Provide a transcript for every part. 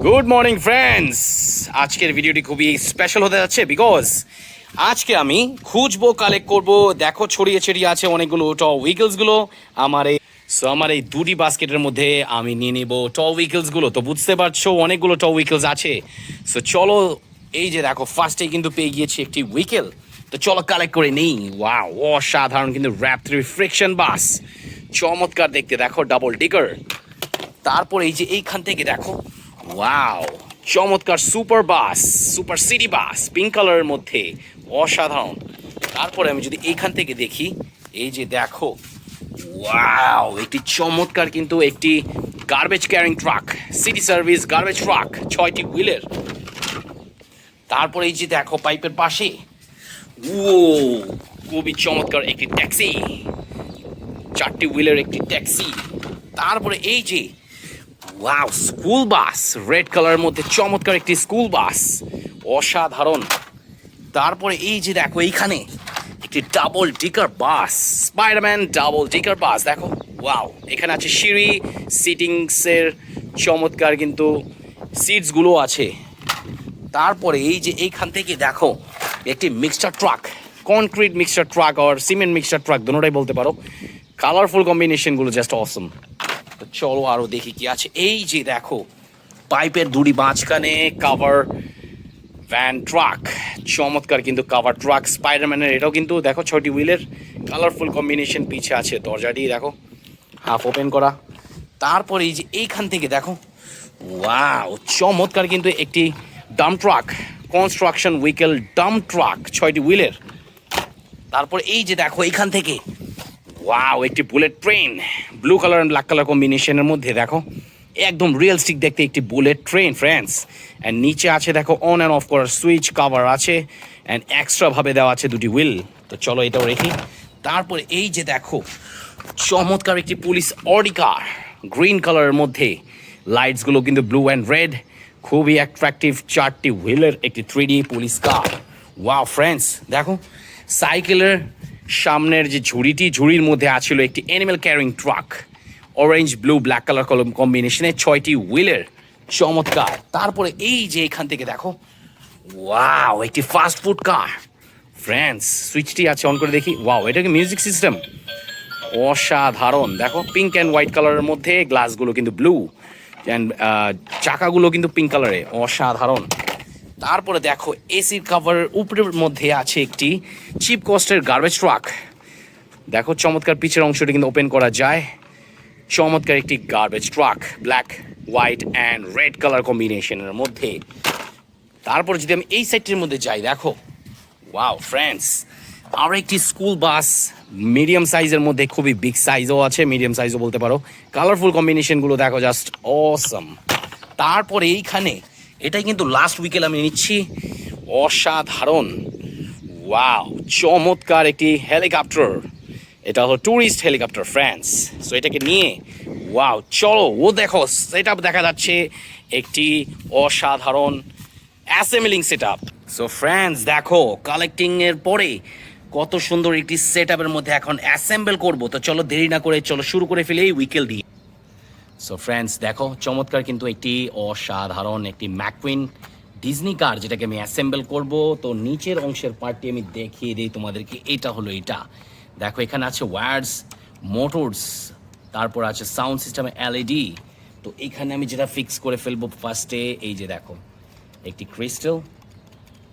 Good morning friends. আজকের ভিডিওটি খুবই স্পেশাল হতে যাচ্ছে বিকজ আজকে আমি খুঁজবো, কালেক্ট করব। দেখো ছড়িয়ে ছিটিয়ে আছে অনেকগুলো উইকেলসগুলো আমার এই দুটি বাস্কেটের মধ্যে আমি নিয়ে নিব উইকেলসগুলো। তো বুঝতে পারছো অনেকগুলো উইকেলস আছে। সো চলো, এই যে দেখো ফার্স্টেই কিন্তু পেয়ে গিয়েছি একটি উইকেল। তো চলো কালেক্ট করে নেই। ওয়াও, অসাধারণ কিন্তু র্যাপ 3 ফ্রিকশন বাস, চমৎকার দেখতে। দেখো ডাবল ডিগার। তারপর এই যে এইখান থেকে দেখো, ওয়াও, চমৎকার super bus, super city bus, pink কালারের মধ্যে, অসাধারণ। তারপরে আমি যদি এইখান থেকে দেখি, এই যে দেখো, ওয়াও, একটি চমৎকার কিন্তু একটি garbage carrying truck, city service garbage truck, 6টি হুইলের। তারপরে এই যে দেখো পাইপের পাশে, ও, খুবই চমৎকার একটি ট্যাক্সি, 4টি হুইলের একটি ট্যাক্সি। তারপরে এই যে, ওয়াও, স্কুল বাস, রেড কালারের মধ্যে চমৎকার একটি স্কুল বাস, অসাধারণ। তারপরে এই যে দেখো এইখানে একটি ডাবল ডিকার বাস, স্পাইডারম্যান ডাবল ডিকার বাস। দেখো, ওয়াও, এখানে আছে সিঁড়ি, সিটিংসের চমৎকার কিন্তু সিটসগুলো আছে। তারপরে এই যে এইখান থেকে দেখো একটি mixture truck, concrete mixture truck আর সিমেন্ট মিক্সচার ট্রাক, দুটোটাই বলতে পারো। কালারফুল কম্বিনেশনগুলো জাস্ট অসম। তো চলো আরও দেখি কি আছে। এই যে দেখো পাইপের দুটি মাঝখানে কাভার ভ্যান ট্রাক, চমৎকার কিন্তু কাভার ট্রাক স্পাইডারম্যানের। এটাও কিন্তু দেখো 6টি হুইলের, কালারফুল কম্বিনেশন। পিছে আছে দরজাটি দেখো হাফ ওপেন করা। তারপরে এই যে এইখান থেকে দেখো, ওয়াও, চমৎকার কিন্তু একটি dump truck, construction vehicle dump truck, 6টি হুইলের। তারপর এই যে দেখো এইখান থেকে, ওয়াও, একটি bullet train, blue colour and black colour কম্বিনেশনের মধ্যে। দেখো একদম রিয়েলিস্টিক দেখতে একটি বুলেট ট্রেন ফ্রেন্ডস। অ্যান্ড নিচে আছে দেখো অন অ্যান্ড অফ করার সুইচ, কাভার আছে, অ্যান্ড এক্সট্রাভাবে দেওয়া আছে দুটি হুইল। তো চলো এটাও রেখি। তারপরে এই যে দেখো চমৎকার একটি পুলিশ অডি কার, গ্রিন কালারের মধ্যে, লাইটসগুলো কিন্তু ব্লু অ্যান্ড রেড, খুবই অ্যাট্রাকটিভ, 4টি হুইলের একটি 3D পুলিশ কার। ওয়াও ফ্রেন্ডস, দেখো সাইকেলের সামনের যে ঝুড়ির মধ্যে আছিল একটি animal carrying truck, orange blue black colour কম্বিনেশনে, 6টি হুইলের, চমৎকার। তারপরে এই যে এখান থেকে দেখো, ওয়াও, একটি ফাস্ট ফুড কার ফ্রেন্ডস। সুইচটি আছে, অন করে দেখি। ওয়াও, এটা কি মিউজিক সিস্টেম, অসাধারণ। দেখো পিঙ্ক অ্যান্ড হোয়াইট কালারের মধ্যে, গ্লাসগুলো কিন্তু ব্লু অ্যান্ড চাকাগুলো কিন্তু পিঙ্ক কালারে, অসাধারণ। তারপরে দেখো এসির কাভারের উপরের মধ্যে আছে একটি চিপ কস্টের গার্বেজ ট্রাক। দেখো চমৎকার, পিছের অংশটি কিন্তু ওপেন করা যায়, চমৎকার একটি garbage truck, black white and red colour কম্বিনেশনের মধ্যে। তারপর যদি আমি এই সাইডটির মধ্যে যাই, দেখো, ওয়াও ফ্রেন্ডস, আর একটি স্কুল বাস, মিডিয়াম সাইজের মধ্যে, খুবই বিগ সাইজও আছে, মিডিয়াম সাইজও বলতে পারো। কালারফুল কম্বিনেশনগুলো দেখো জাস্ট অসম। তারপরে এইখানে, এটাই কিন্তু লাস্ট উইকেল আমি নিচ্ছি, অসাধারণ। ওয়াও, চমৎকার একটি হেলিকপ্টার, এটা হলো ট্যুরিস্ট হেলিকপ্টার ফ্রেন্ডস। সো এটাকে নিয়ে, ওয়াও, চলো, ও দেখো সেট আপ দেখা যাচ্ছে একটি অসাধারণ assembling set up. So friends দেখো, কালেক্টিংয়ের পরে কত সুন্দর একটি সেট আপের মধ্যে এখন অ্যাসেম্বল করব। তো চলো দেরি না করে চলো শুরু করে ফেলি এই উইকেল দিয়ে। সো ফ্রেন্ডস দেখো, চমৎকার কিন্তু একটি অসাধারণ একটি ম্যাকুইন ডিজনি কার, যেটাকে আমি অ্যাসেম্বল করব। তো নিচের অংশের পার্টটি আমি দেখিয়ে দিই তোমাদেরকে। এটা হলো এটা, দেখো এখানে আছে ওয়্যার্স, মোটরস, তারপর আছে সাউন্ড সিস্টেমে এলইডি। তো এখানে আমি যেটা ফিক্স করে ফেলবো ফার্স্টে, এই যে দেখো একটি ক্রিস্টাল।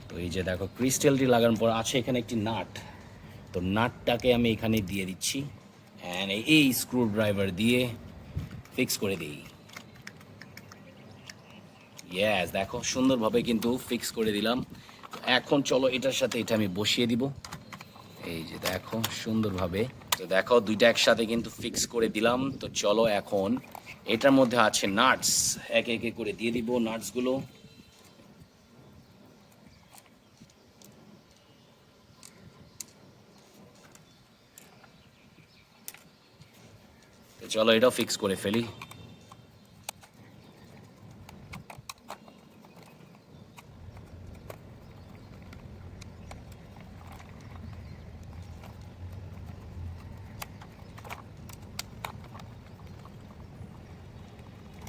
তো এই যে দেখো ক্রিস্টালটি লাগানোর পর আছে এখানে একটি নাট। তো নাটটাকে আমি এখানে দিয়ে দিচ্ছি, অ্যান্ড এই স্ক্রু ড্রাইভার দিয়ে ফিক্স করে দিই। ইয়েস, দেখো সুন্দরভাবে কিন্তু ফিক্স করে দিলাম। এখন চলো এটার সাথে এটা আমি বসিয়ে দিব। এই যে দেখো সুন্দরভাবে, তো দেখো দুইটা একসাথে কিন্তু ফিক্স করে দিলাম। তো চলো এখন এটার মধ্যে আছে নাটস, একে একে করে দিয়ে দিব নাটসগুলো। তো চলো এটাও ফিক্স করে ফেলি।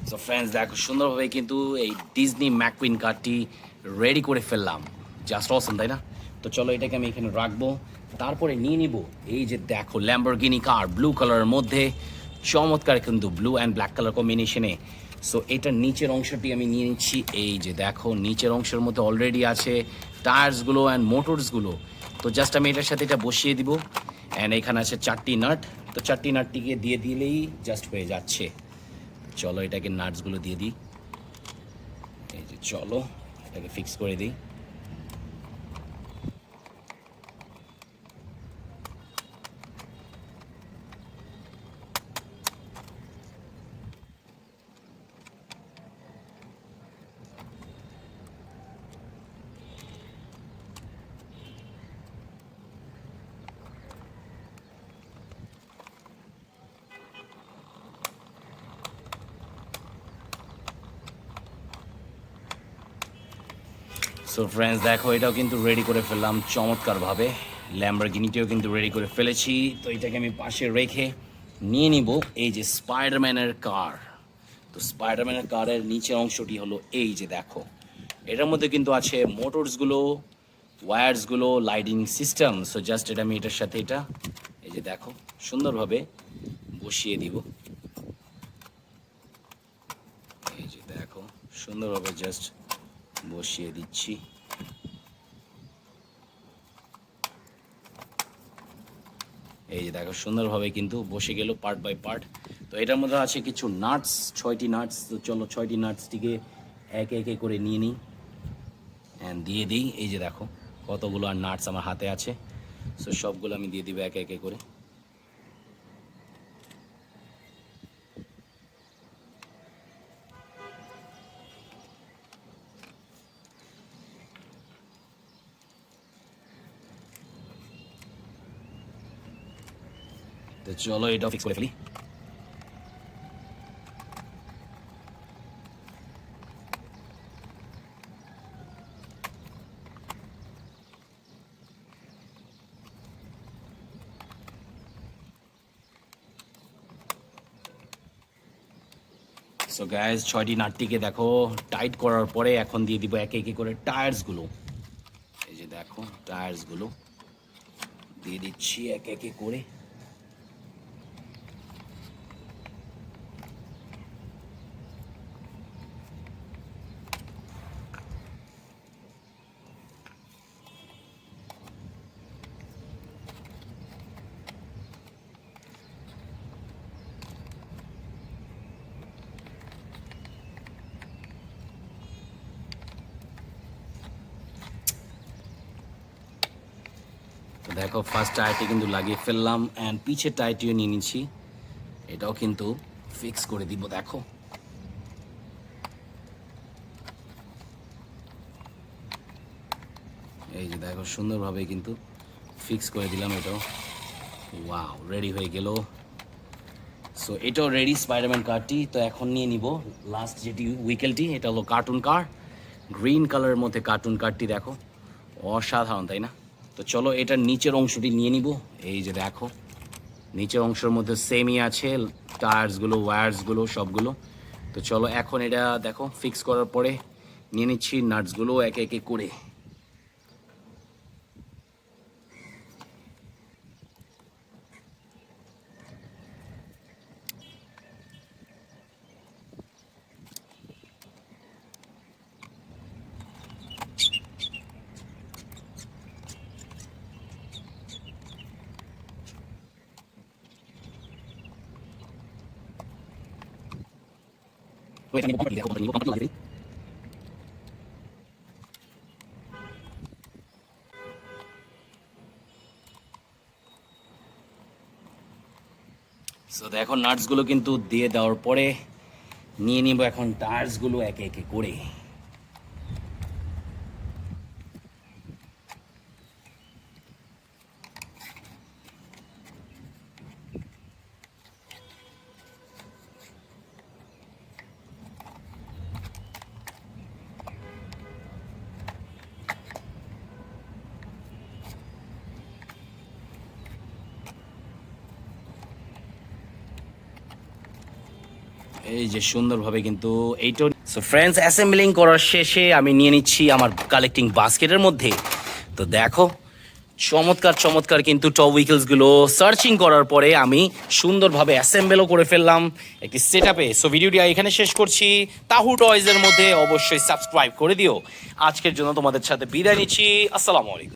সো ফ্রেন্ডস দেখো সুন্দরভাবে কিন্তু এই ডিজনি ম্যাককুইন কারটি রেডি করে ফেললাম। জাস্ট অসম, তাই না? তো চলো এটাকে আমি এখানে রাখবো, তারপরে নিয়ে নিব এই যে দেখো ল্যাম্বরগিনি কার ব্লু কালারের মধ্যে, চমৎকার কিন্তু ব্লু অ্যান্ড ব্ল্যাক কালার কম্বিনেশনে। সো এটার নিচের অংশটি আমি নিয়ে নিচ্ছি। এই যে দেখো নিচের অংশের মধ্যে অলরেডি আছে টায়ার্সগুলো অ্যান্ড মোটরসগুলো। তো জাস্ট আমি এটার সাথে এটা বসিয়ে দিব। অ্যান্ড এখানে আছে 4টি নাট। তো 4টি নাটটিকে দিয়ে দিলেই জাস্ট হয়ে যাচ্ছে। চলো এটাকে নাটসগুলো দিয়ে দিই। এই যে চলো এটাকে ফিক্স করে দিই। সো ফ্রেন্ডস দেখো এটাও কিন্তু রেডি করে ফেললাম চমৎকারভাবে। ল্যাম্বরগিনিটিও কিন্তু রেডি করে ফেলেছি। তো এটাকে আমি পাশে রেখে নিয়ে নিব এই যে স্পাইডারম্যানের কার। তো স্পাইডারম্যানের কারের নিচের অংশটি হলো এই যে দেখো, এটার মধ্যে কিন্তু আছে মোটরসগুলো, ওয়্যারসগুলো, লাইটিং সিস্টেম। সো জাস্ট এটা আমি এটার সাথে এটা এই যে দেখো সুন্দরভাবে বসিয়ে দিব। এই যে দেখো সুন্দরভাবে জাস্ট বসিয়ে দিচ্ছি। এই যে দেখো সুন্দরভাবে কিন্তু বসে গেল পার্ট বাই পার্ট। তো এটার মধ্যে আছে কিছু নাটস, 6টি নাটস। তো চলো 6টি নাটসটিকে একে একে করে নিয়ে নিই অ্যান্ড দিয়ে দিই। এই যে দেখো কতগুলো আর নাটস আমার হাতে আছে। সো সবগুলো আমি দিয়ে দিব একে একে করে। তো চলো এটা ফিক্স করে ফেলি। সো গ্যাস 6টি নাটটিকে দেখো টাইট করার পরে এখন দিয়ে দিব একে একে করে টায়ার্সগুলো। এই যে দেখো টায়ার্সগুলো দিয়ে দিচ্ছি একে একে করে। তো দেখো ফার্স্ট টায়ারটি কিন্তু লাগিয়ে ফেললাম অ্যান্ড পিছের টায়ারটিও নিয়ে নিচ্ছি। এটাও কিন্তু ফিক্স করে দিব। দেখো এই যে দেখো সুন্দরভাবে কিন্তু ফিক্স করে দিলাম এটাও। ওয়াও রেডি হয়ে গেল। সো এটাও রেডি স্পাইডারম্যান কারটি। তো এখন নিয়ে নিব লাস্ট যেটি উইকেলটি। এটা হলো কার্টুন কার, গ্রিন কালারের মধ্যে কার্টুন কারটি। দেখো অসাধারণ, তাই না? তো চলো এটার নিচের অংশটি নিয়ে নিব। এই যে দেখো নিচের অংশের মধ্যে সেমই আছে টায়ার্সগুলো, ওয়্যারসগুলো সবগুলো। তো চলো এখন এটা দেখো ফিক্স করার পরে নিয়ে নিচ্ছি নাটসগুলো একে একে করে। তো এটা নিয়ে কমপ্লিট দেখো কমপ্লিট লাগিয়ে দিই। সো দেখো নাটসগুলো কিন্তু দিয়ে দেওয়ার পরে নিয়ে নিব এখন টায়ার্সগুলো একে একে করে। এই যে সুন্দরভাবে কিন্তু এইটা। সো ফ্রেন্ডস, অ্যাসেম্বলিং করার শেষে আমি নিয়ে নিচ্ছি আমার কালেক্টিং বাস্কেটের মধ্যে। তো দেখো চমৎকার চমৎকার কিন্তু টপ উইকেলসগুলো সার্চিং করার পরে আমি সুন্দরভাবে অ্যাসেম্বলও করে ফেললাম একটি সেট আপে। সো ভিডিওটি এখানে শেষ করছি। তাহু টয়েজের মধ্যে অবশ্যই সাবস্ক্রাইব করে দিও। আজকের জন্য তোমাদের সাথে বিদায় নিচ্ছি। আসসালামু আলাইকুম।